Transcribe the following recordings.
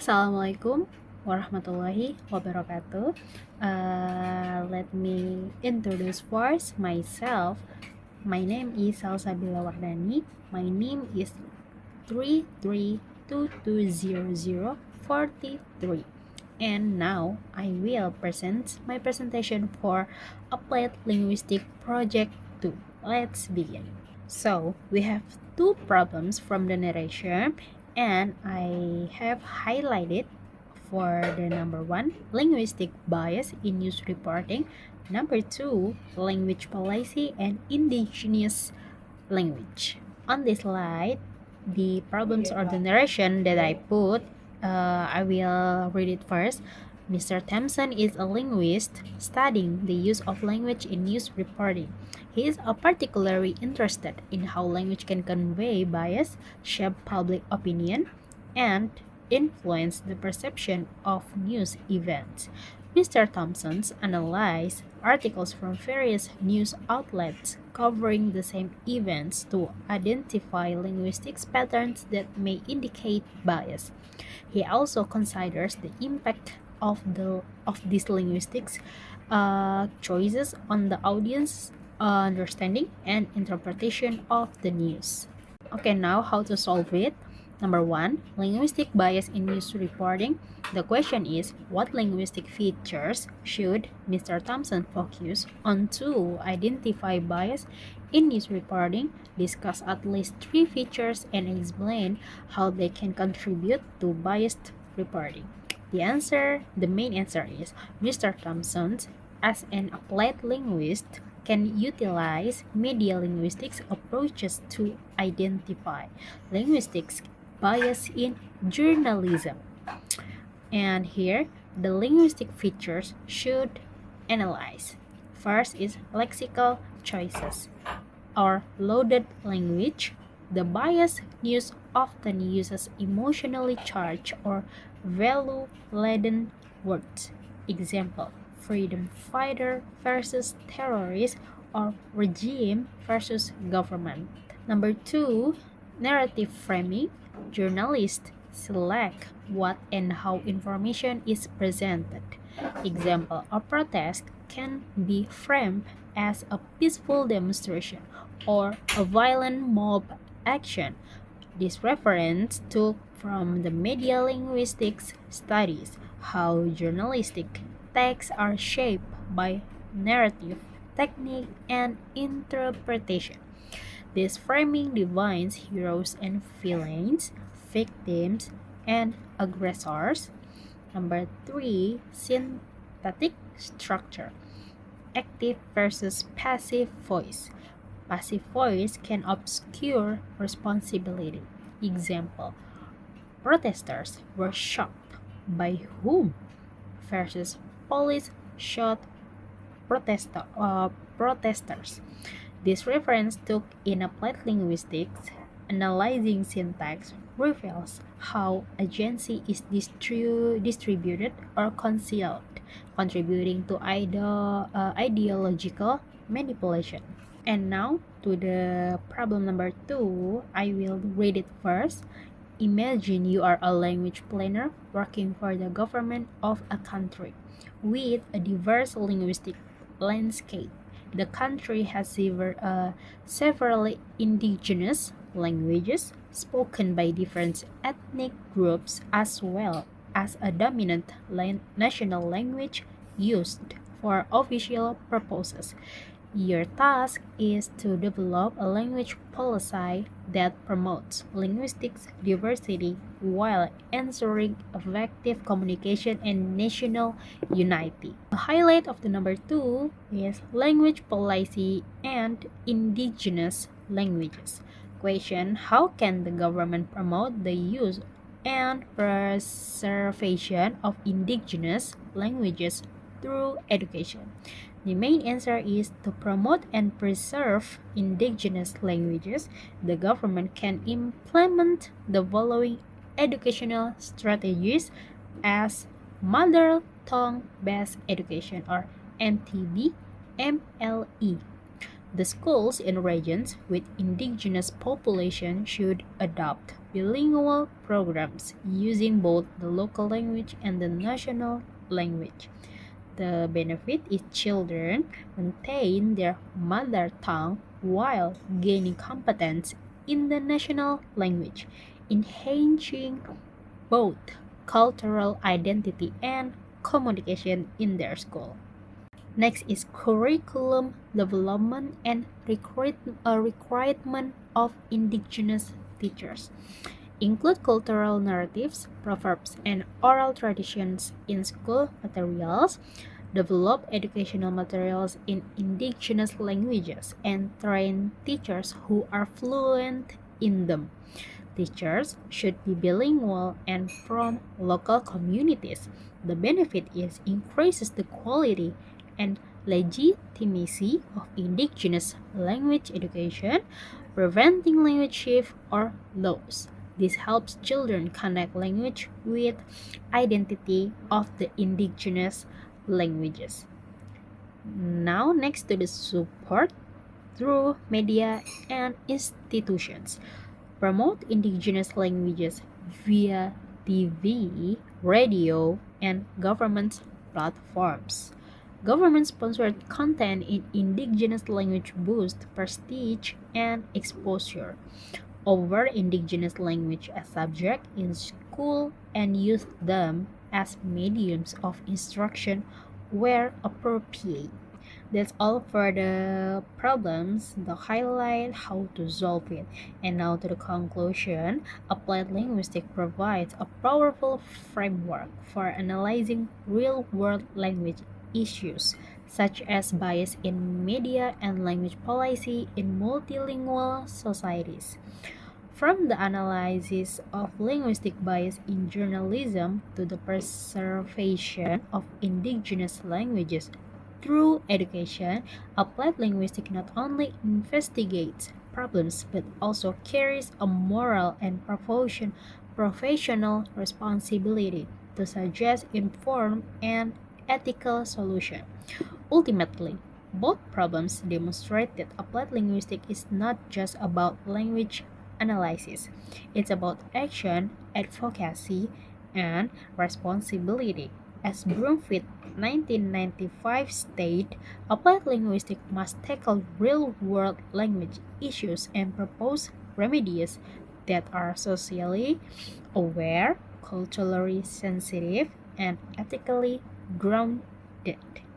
Assalamualaikum warahmatullahi wabarakatuh. Let me introduce first myself. My name is Salsabila Wardhani. My name is 33.6B.07. And now I will present my presentation for Applied Linguistic Project 2. Let's begin. So we have two problems from the narration, and I have highlighted for the number 1, linguistic bias in news reporting, number 2, language policy and indigenous language. On this slide, the problems or the narration that I put, I will read it first. Mr. Thompson is a linguist studying the use of language in news reporting. He is particularly interested in how language can convey bias, shape public opinion, and influence the perception of news events. Mr. Thompson analyzed articles from various news outlets covering the same events to identify linguistic patterns that may indicate bias. He also considers the impact of these linguistics choices on the audience understanding and interpretation of the news. Okay, now how to solve it? Number 1, linguistic bias in news reporting. The question is, what linguistic features should Mr. Thompson focus on to identify bias in news reporting? Discuss at least 3 features and explain how they can contribute to biased reporting. The main answer is Mr. Thompson, as an applied linguist, can utilize media linguistics approaches to identify linguistics bias in journalism. And here, the linguistic features should analyze. First is lexical choices or loaded language. The biased news often uses emotionally charged or value-laden words. Example, freedom fighter versus terrorist or regime versus government. Number 2, narrative framing. Journalists select what and how information is presented. Example, a protest can be framed as a peaceful demonstration or a violent mob action. This reference took from the media linguistics studies how journalistic texts are shaped by narrative, technique, and interpretation. This framing defines heroes and villains, victims, and aggressors. Number 3, synthetic structure. Active versus passive voice. Passive voice can obscure responsibility. Example, protesters were shot by whom versus police shot protesters. This reference took in applied linguistics. Analyzing syntax reveals how agency is distributed or concealed, contributing to ideological manipulation. And now to the problem number 2, I will read it first. Imagine you are a language planner working for the government of a country with a diverse linguistic landscape. The country has several indigenous languages spoken by different ethnic groups, as well as a dominant national language used for official purposes. Your task is to develop a language policy that promotes linguistic diversity while ensuring effective communication and national unity. The highlight of the number 2 is language policy and indigenous languages. Question: how can the government promote the use and preservation of indigenous languages through education? The main answer is to promote and preserve indigenous languages. The government can implement the following educational strategies as mother tongue based education or MTB, MLE. The schools in regions with indigenous population should adopt bilingual programs using both the local language and the national language. The benefit is children maintain their mother tongue while gaining competence in the national language, enhancing both cultural identity and communication in their school. Next is curriculum development and recruitment of indigenous teachers. Include cultural narratives, proverbs, and oral traditions in school materials. Develop educational materials in indigenous languages and train teachers who are fluent in them. Teachers should be bilingual and from local communities. The benefit is increases the quality and legitimacy of indigenous language education, preventing language shift or loss. This helps children connect language with identity of the indigenous languages. Now, next to the support through media and institutions. Promote indigenous languages via TV, radio, and government platforms. Government-sponsored content in indigenous language boosts prestige and exposure over indigenous language as subject in school and use them as mediums of instruction where appropriate. That's all for the problems, the highlight, how to solve it. And now to the conclusion, applied linguistics provides a powerful framework for analyzing real-world language issues, such as bias in media and language policy in multilingual societies. From the analysis of linguistic bias in journalism to the preservation of indigenous languages through education, applied linguistics not only investigates problems but also carries a moral and professional responsibility to suggest informed and ethical solutions. Ultimately, both problems demonstrate that applied linguistics is not just about language analysis, it's about action, advocacy, and responsibility. As Broomfield 1995 stated, applied linguistics must tackle real-world language issues and propose remedies that are socially aware, culturally sensitive, and ethically grounded.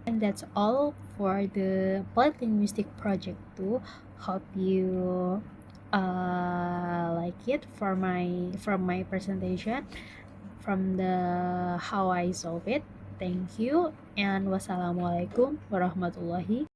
And that's all for the applied linguistic project 2. Hope you like it for my presentation from the how I solve it. Thank you and wassalamualaikum warahmatullahi